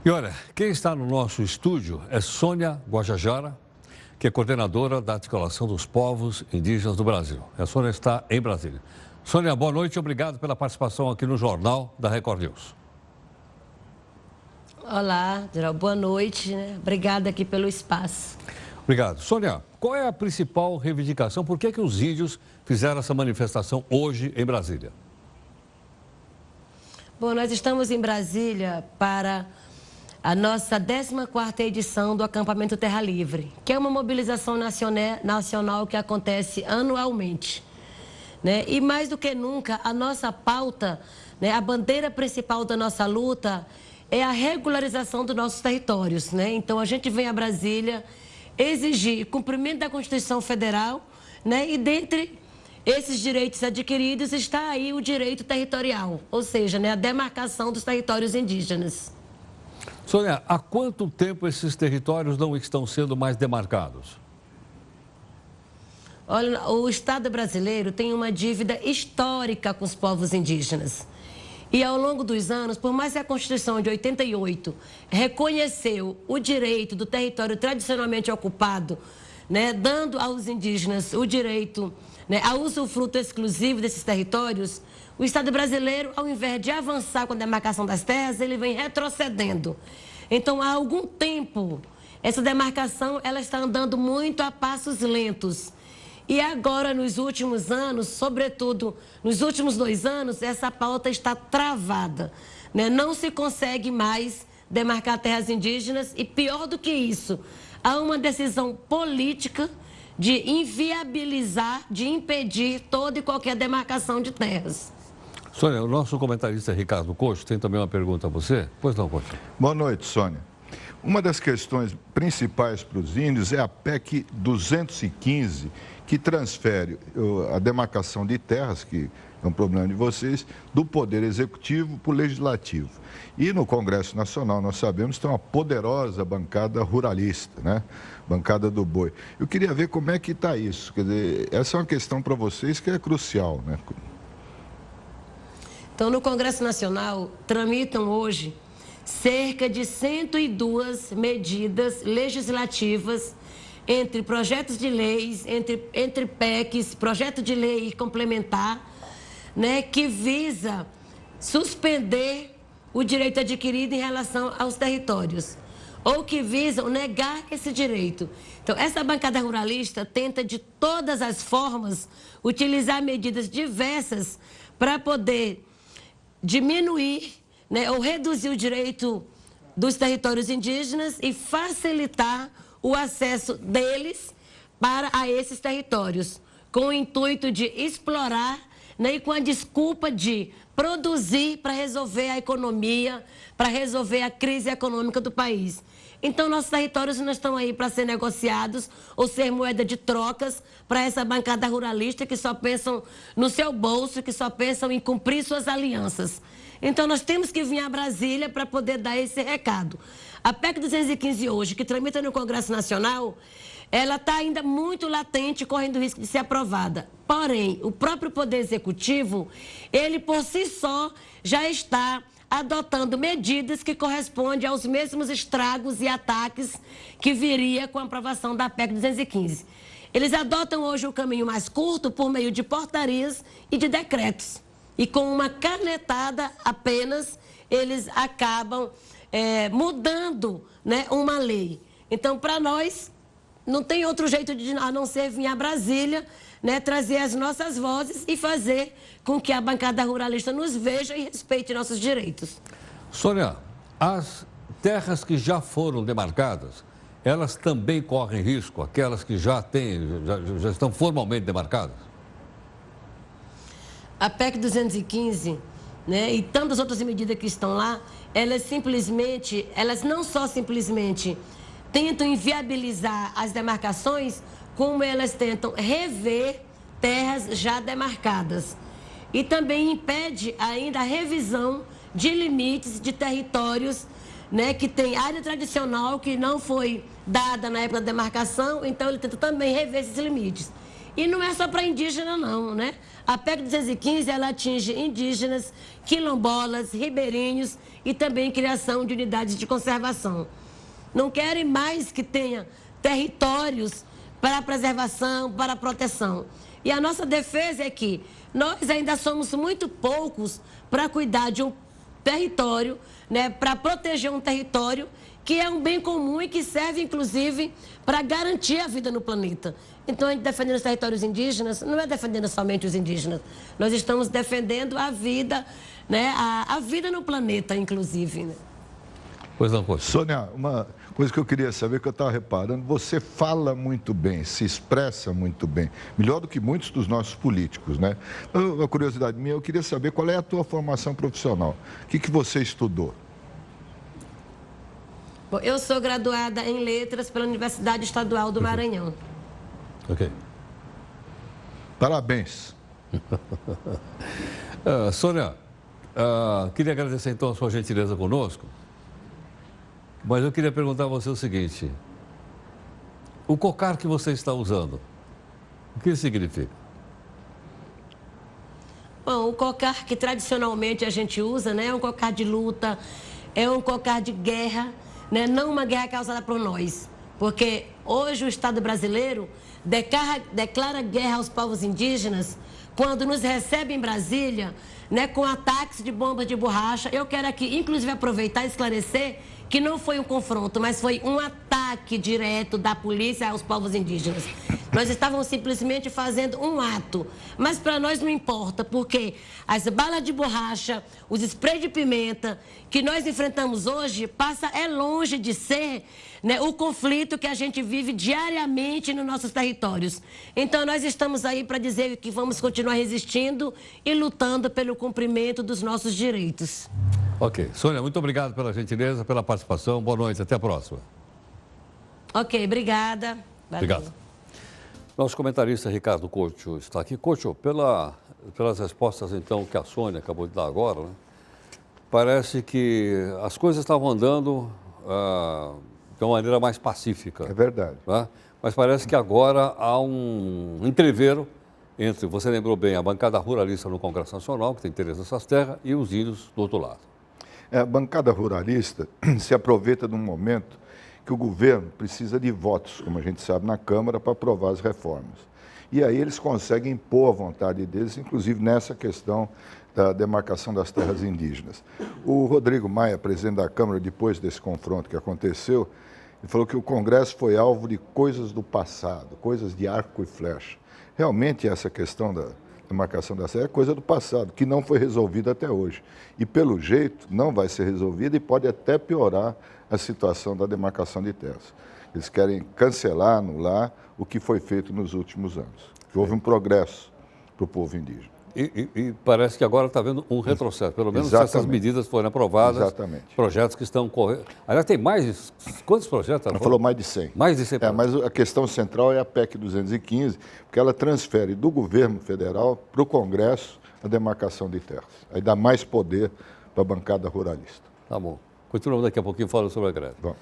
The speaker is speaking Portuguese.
E olha, quem está no nosso estúdio é Sônia Guajajara, que é coordenadora da Articulação dos Povos Indígenas do Brasil. A Sônia está em Brasília. Sônia, boa noite e obrigado pela participação aqui no Jornal da Record News. Olá, Geraldo, boa noite. Obrigada aqui pelo espaço. Obrigado. Sônia, qual é a principal reivindicação? Por que os índios fizeram essa manifestação hoje em Brasília? Bom, nós estamos em Brasília para a nossa 14ª edição do Acampamento Terra Livre, que é uma mobilização nacional que acontece anualmente. E mais do que nunca, a nossa pauta, a bandeira principal da nossa luta é a regularização dos nossos territórios. Então, a gente vem a Brasília exigir cumprimento da Constituição Federal, e dentre esses direitos adquiridos está aí o direito territorial, ou seja, a demarcação dos territórios indígenas. Sônia, há quanto tempo esses territórios não estão sendo mais demarcados? Olha, o Estado brasileiro tem uma dívida histórica com os povos indígenas. E ao longo dos anos, por mais que a Constituição de 88 reconheceu o direito do território tradicionalmente ocupado, dando aos indígenas o direito ao usufruto exclusivo desses territórios, o Estado brasileiro, ao invés de avançar com a demarcação das terras, ele vem retrocedendo. Então, há algum tempo, essa demarcação ela está andando muito a passos lentos. E agora, nos últimos anos, sobretudo nos últimos 2 anos, essa pauta está travada. Não se consegue mais demarcar terras indígenas e, pior do que isso, há uma decisão política de inviabilizar, de impedir toda e qualquer demarcação de terras. Sônia, o nosso comentarista Ricardo Cocho tem também uma pergunta a você. Pois não, Cocho. Boa noite, Sônia. Uma das questões principais para os índios é a PEC 215, que transfere a demarcação de terras, que é um problema de vocês, do Poder Executivo para o Legislativo. E no Congresso Nacional, nós sabemos, tem uma poderosa bancada ruralista, bancada do boi. Eu queria ver como é que está isso. Quer dizer, essa é uma questão para vocês que é crucial, Então, no Congresso Nacional, tramitam hoje cerca de 102 medidas legislativas entre projetos de leis, entre PECs, projeto de lei complementar, que visa suspender o direito adquirido em relação aos territórios, ou que visam negar esse direito. Então, essa bancada ruralista tenta, de todas as formas, utilizar medidas diversas para poder diminuir, ou reduzir o direito dos territórios indígenas e facilitar o acesso deles para esses territórios, com o intuito de explorar, e com a desculpa de produzir para resolver a economia, para resolver a crise econômica do país. Então, nossos territórios não estão aí para ser negociados ou ser moeda de trocas para essa bancada ruralista que só pensam no seu bolso, que só pensam em cumprir suas alianças. Então, nós temos que vir a Brasília para poder dar esse recado. A PEC 215 hoje, que tramita no Congresso Nacional, ela está ainda muito latente, correndo o risco de ser aprovada. Porém, o próprio Poder Executivo, ele por si só já está adotando medidas que correspondem aos mesmos estragos e ataques que viria com a aprovação da PEC 215. Eles adotam hoje o caminho mais curto por meio de portarias e de decretos. E com uma canetada apenas, eles acabam mudando uma lei. Então, para nós, não tem outro jeito a não ser vir a Brasília, trazer as nossas vozes e fazer com que a bancada ruralista nos veja e respeite nossos direitos. Sônia, as terras que já foram demarcadas, elas também correm risco, aquelas que já estão formalmente demarcadas? A PEC 215, e tantas outras medidas que estão lá, elas não só simplesmente tentam inviabilizar as demarcações, como elas tentam rever terras já demarcadas. E também impede ainda a revisão de limites de territórios, que tem área tradicional que não foi dada na época da demarcação, então ele tenta também rever esses limites. E não é só para indígena, não, né? A PEC 215, ela atinge indígenas, quilombolas, ribeirinhos e também criação de unidades de conservação. Não querem mais que tenha territórios para preservação, para proteção. E a nossa defesa é que nós ainda somos muito poucos para cuidar de um território, né, para proteger um território que é um bem comum e que serve, inclusive, para garantir a vida no planeta. Então, a gente defendendo os territórios indígenas, não é defendendo somente os indígenas. Nós estamos defendendo a vida, né, a vida no planeta, inclusive. Né? Pois não, Coach. Sônia, uma coisa que eu queria saber, que eu estava reparando, você fala muito bem, se expressa muito bem, melhor do que muitos dos nossos políticos, né? Uma curiosidade minha, eu queria saber qual é a tua formação profissional. O que você estudou? Bom, eu sou graduada em Letras pela Universidade Estadual do Maranhão. Ok. Parabéns. Sônia, queria agradecer então a sua gentileza conosco, mas eu queria perguntar a você o seguinte: o cocar que você está usando, o que significa? Bom, o cocar que tradicionalmente a gente usa, né, é um cocar de luta, é um cocar de guerra, né, não uma guerra causada por nós. Porque hoje o Estado brasileiro declara guerra aos povos indígenas quando nos recebe em Brasília, né, com ataques de bombas de borracha. Eu quero aqui, inclusive, aproveitar e esclarecer que não foi um confronto, mas foi um ataque direto da polícia aos povos indígenas. Nós estávamos simplesmente fazendo um ato, mas para nós não importa, porque as balas de borracha, os sprays de pimenta que nós enfrentamos hoje, é longe de ser, né, o conflito que a gente vive diariamente nos nossos territórios. Então, nós estamos aí para dizer que vamos continuar resistindo e lutando pelo cumprimento dos nossos direitos. Ok. Sônia, muito obrigado pela gentileza, pela participação. Boa noite, até a próxima. Ok, obrigada. Valeu. Obrigado. Nosso comentarista Ricardo Couto está aqui. Couto, pelas respostas então que a Sônia acabou de dar agora, né, parece que as coisas estavam andando de uma maneira mais pacífica. É verdade. Né? Mas parece que agora há um entreveiro entre, você lembrou bem, a bancada ruralista no Congresso Nacional, que tem interesse nessas terras, e os índios do outro lado. A bancada ruralista se aproveita de um momento que o governo precisa de votos, como a gente sabe, na Câmara para aprovar as reformas. E aí eles conseguem impor a vontade deles, inclusive nessa questão da demarcação das terras indígenas. O Rodrigo Maia, presidente da Câmara, depois desse confronto que aconteceu, ele falou que o Congresso foi alvo de coisas do passado, coisas de arco e flecha. Realmente essa questão da demarcação das terras é coisa do passado, que não foi resolvida até hoje. E pelo jeito não vai ser resolvida e pode até piorar a situação da demarcação de terras. Eles querem cancelar, anular o que foi feito nos últimos anos. Houve um progresso para o povo indígena. E parece que agora está havendo um retrocesso. Pelo menos Exatamente. essas medidas foram aprovadas. Exatamente. Projetos que estão correndo. Aliás, tem mais. Quantos projetos? Ela falou mais de 100. Mais de 100 projetos. Mas a questão central é a PEC 215, porque ela transfere do governo federal para o Congresso a demarcação de terras. Aí dá mais poder para a bancada ruralista. Tá bom. Continuamos daqui a pouquinho falando sobre a greve. Bom.